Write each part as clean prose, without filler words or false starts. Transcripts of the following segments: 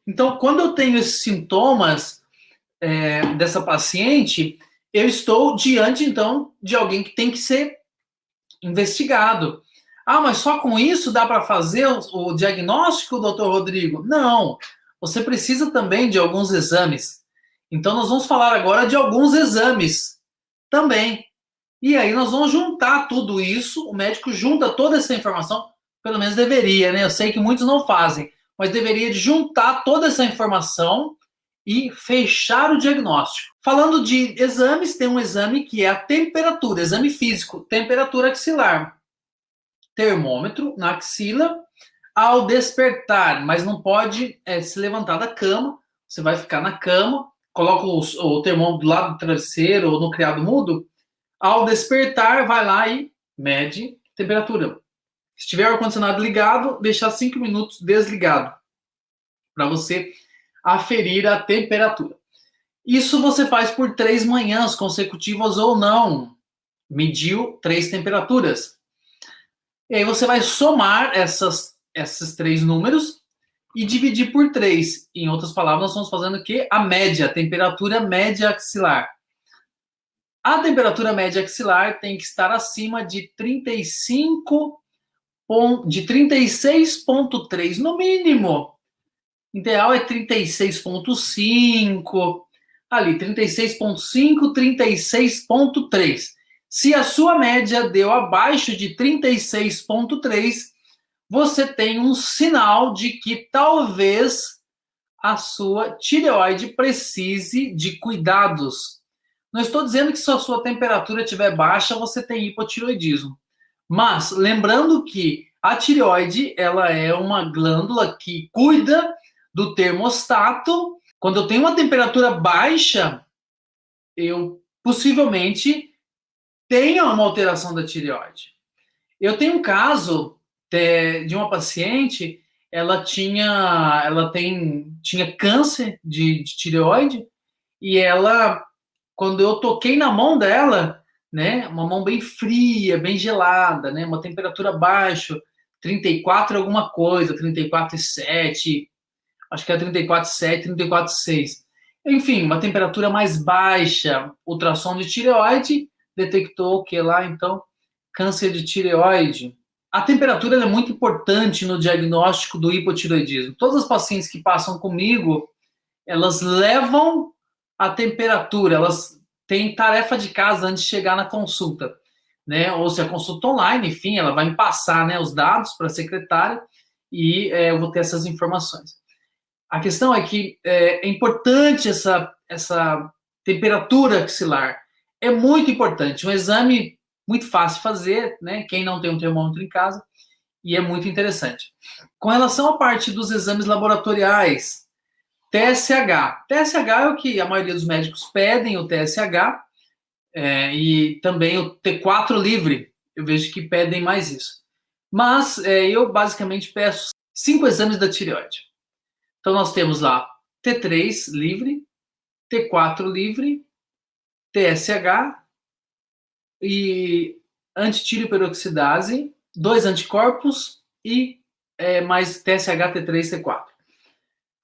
Então, quando eu tenho esses sintomas dessa paciente, eu estou diante, então, de alguém que tem que ser investigado. Ah, mas só com isso dá para fazer o diagnóstico, doutor Rodrigo? Não. Você precisa também de alguns exames. Então, nós vamos falar agora de alguns exames também. E aí nós vamos juntar tudo isso, o médico junta toda essa informação, pelo menos deveria, né? Eu sei que muitos não fazem, mas deveria juntar toda essa informação e fechar o diagnóstico. Falando de exames, tem um exame que é a temperatura, exame físico, temperatura axilar. Termômetro na axila ao despertar, mas não pode se levantar da cama, você vai ficar na cama, coloca o termômetro do lado do travesseiro ou no criado mudo, ao despertar, vai lá e mede temperatura. Se tiver o ar-condicionado ligado, deixar 5 minutos desligado para você aferir a temperatura. Isso você faz por 3 manhãs consecutivas ou não. Mediu 3 temperaturas. E aí você vai somar esses 3 números e dividir por 3. Em outras palavras, nós estamos fazendo o quê? A média, a temperatura média axilar. A temperatura média axilar tem que estar acima de 36,3 no mínimo. O ideal é 36,5, ali 36,5, 36,3. Se a sua média deu abaixo de 36,3, você tem um sinal de que talvez a sua tireoide precise de cuidados. Não estou dizendo que se a sua temperatura estiver baixa, você tem hipotireoidismo. Mas, lembrando que a tireoide, ela é uma glândula que cuida do termostato. Quando eu tenho uma temperatura baixa, eu possivelmente tenha uma alteração da tireoide. Eu tenho um caso de uma paciente, ela tinha câncer de tireoide e ela, quando eu toquei na mão dela, né, uma mão bem fria, bem gelada, né, uma temperatura baixa, 34 alguma coisa, 34,7, acho que é 34,7, 34,6. Enfim, uma temperatura mais baixa, ultrassom de tireoide, detectou que lá, então, câncer de tireoide. A temperatura é muito importante no diagnóstico do hipotireoidismo. Todas as pacientes que passam comigo, elas levam a temperatura, elas têm tarefa de casa antes de chegar na consulta, né? Ou se a consulta online, enfim, ela vai me passar, né, os dados para a secretária e eu vou ter essas informações. A questão é que é importante essa temperatura axilar. É muito importante. Um exame muito fácil de fazer, né? Quem não tem um termômetro em casa, e é muito interessante. Com relação à parte dos exames laboratoriais, TSH. TSH é o que a maioria dos médicos pedem, o TSH, e também o T4 livre. Eu vejo que pedem mais isso. Mas eu basicamente peço 5 exames da tireoide. Então nós temos lá T3 livre, T4 livre, TSH e antitiriperoxidase, 2 anticorpos e mais TSH, T3, T4.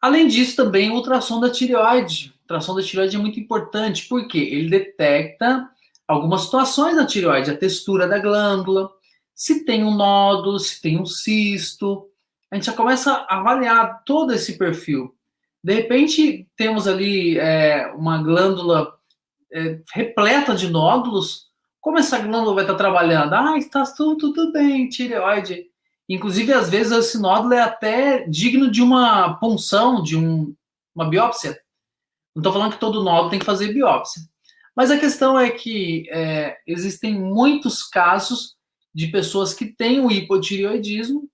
Além disso, também o ultrassom da tireoide. O ultrassom da tireoide é muito importante, porque ele detecta algumas situações da tireoide, a textura da glândula, se tem um nódulo, se tem um cisto. A gente já começa a avaliar todo esse perfil. De repente, temos ali uma glândula repleta de nódulos. Como essa glândula vai estar trabalhando? Ah, está tudo bem, tireoide. Inclusive, às vezes, esse nódulo é até digno de uma punção, de uma biópsia. Não estou falando que todo nódulo tem que fazer biópsia. Mas a questão é que existem muitos casos de pessoas que têm o hipotireoidismo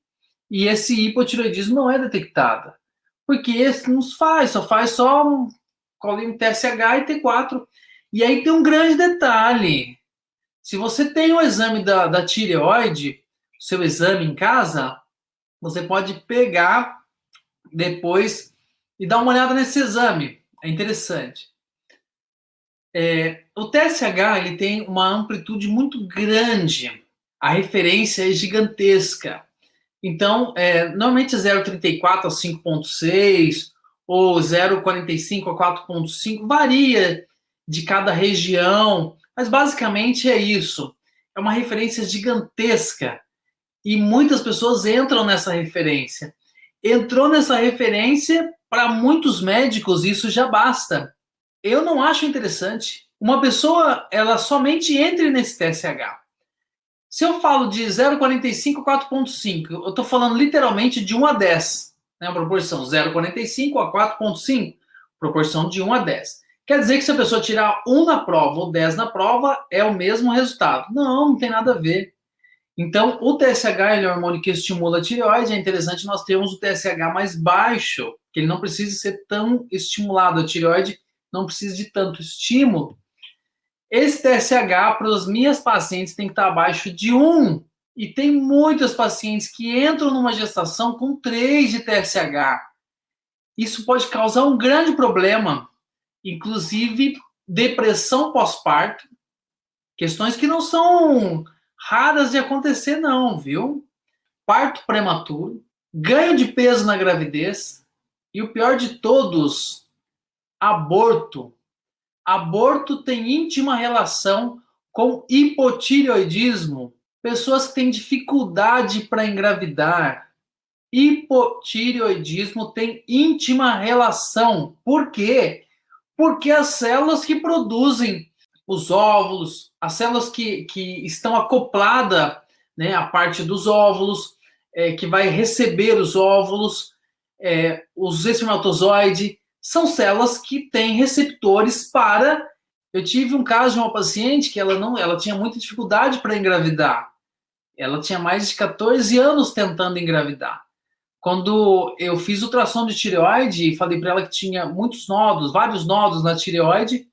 e esse hipotireoidismo não é detectado. Porque esse não faz, só faz só um colinho TSH e T4. E aí tem um grande detalhe. Se você tem o exame da tireoide, seu exame em casa, você pode pegar depois e dar uma olhada nesse exame. É interessante. O TSH ele tem uma amplitude muito grande. A referência é gigantesca. Então, normalmente é 0,34 a 5,6 ou 0,45 a 4,5, varia de cada região, mas basicamente é isso. É uma referência gigantesca e muitas pessoas entram nessa referência. Entrou nessa referência, para muitos médicos isso já basta. Eu não acho interessante. Uma pessoa, ela somente entre nesse TSH. Se eu falo de 0,45 a 4,5, eu estou falando literalmente de 1 a 10, né? A proporção 0,45 a 4,5, proporção de 1 a 10. Quer dizer que se a pessoa tirar 1 na prova ou 10 na prova, é o mesmo resultado. Não, não tem nada a ver. Então, o TSH ele é um hormônio que estimula a tireoide. É interessante nós termos o TSH mais baixo, que ele não precisa ser tão estimulado. A tireoide não precisa de tanto estímulo. Esse TSH para as minhas pacientes tem que estar abaixo de 1. E tem muitas pacientes que entram numa gestação com 3 de TSH. Isso pode causar um grande problema, inclusive depressão pós-parto, questões que não são raras de acontecer não, viu? Parto prematuro, ganho de peso na gravidez e o pior de todos, aborto. Aborto tem íntima relação com hipotireoidismo. Pessoas que têm dificuldade para engravidar. Hipotireoidismo tem íntima relação. Por quê? Porque as células que produzem os óvulos, as células que estão acopladas, né, à parte dos óvulos, que vai receber os óvulos, os espermatozoides, são células que têm receptores para... Eu tive um caso de uma paciente que ela tinha muita dificuldade para engravidar. Ela tinha mais de 14 anos tentando engravidar. Quando eu fiz ultrassom de tireoide, falei para ela que tinha muitos nódulos, vários nódulos na tireoide,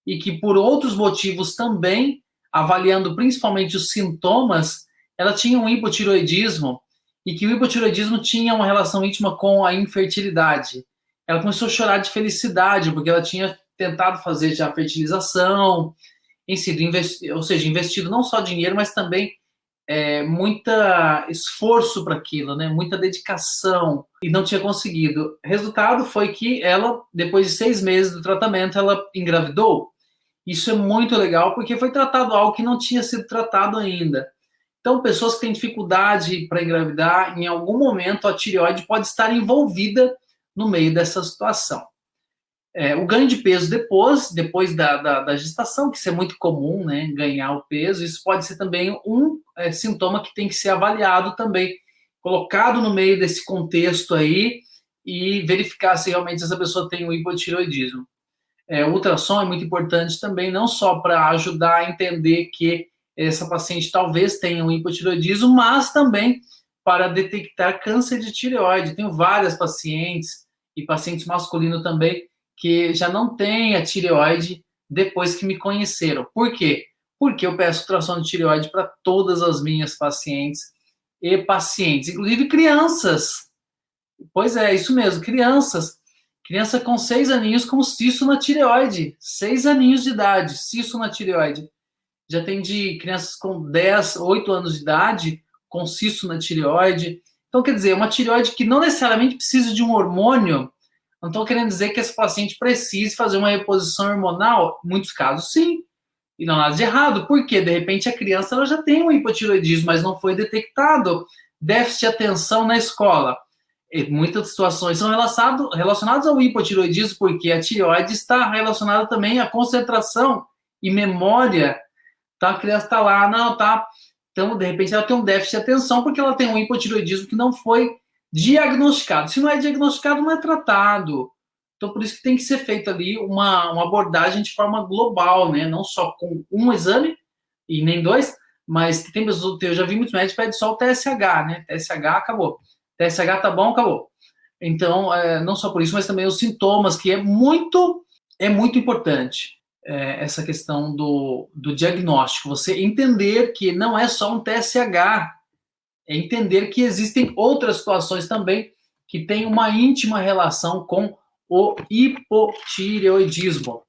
e que por outros motivos também, avaliando principalmente os sintomas, ela tinha um hipotireoidismo, e que o hipotireoidismo tinha uma relação íntima com a infertilidade. Ela começou a chorar de felicidade, porque ela tinha tentado fazer já a fertilização, ou seja, investido não só dinheiro, mas também muito esforço para aquilo, né? Muita dedicação, e não tinha conseguido. O resultado foi que ela, depois de 6 meses do tratamento, ela engravidou. Isso é muito legal, porque foi tratado algo que não tinha sido tratado ainda. Então, pessoas que têm dificuldade para engravidar, em algum momento a tireoide pode estar envolvida no meio dessa situação. O ganho de peso depois da gestação, que isso é muito comum, né, ganhar o peso, isso pode ser também um sintoma que tem que ser avaliado também, colocado no meio desse contexto aí e verificar se realmente essa pessoa tem o hipotireoidismo. O ultrassom é muito importante também, não só para ajudar a entender que essa paciente talvez tenha um hipotireoidismo, mas também para detectar câncer de tireoide. Tenho várias pacientes, e pacientes masculinos também, que já não têm a tireoide depois que me conheceram. Por quê? Porque eu peço ultrassom de tireoide para todas as minhas pacientes e pacientes, inclusive crianças. Pois é, isso mesmo, crianças. Criança com 6 aninhos com cisto na tireoide. 6 aninhos de idade, cisto na tireoide. Já tem de crianças com 10, 8 anos de idade com cisto na tireoide. Então, quer dizer, uma tireoide que não necessariamente precisa de um hormônio. Não estou querendo dizer que esse paciente precise fazer uma reposição hormonal. Em muitos casos, sim. E não há nada de errado. Porque, de repente, a criança ela já tem um hipotireoidismo, mas não foi detectado. Déficit de atenção na escola. Muitas situações são relacionadas ao hipotireoidismo, porque a tireoide está relacionada também à concentração e memória. Então, a criança está lá, não, tá. Então, de repente, ela tem um déficit de atenção porque ela tem um hipotireoidismo que não foi diagnosticado. Se não é diagnosticado, não é tratado. Então, por isso que tem que ser feita ali uma abordagem de forma global, né? Não só com um exame, e nem dois, mas tem pessoas, eu já vi muitos médicos que pedem só o TSH, né? TSH, acabou. TSH tá bom, acabou. Então, não só por isso, mas também os sintomas, que é muito importante essa questão do diagnóstico. Você entender que não é só um TSH, é entender que existem outras situações também que têm uma íntima relação com o hipotireoidismo.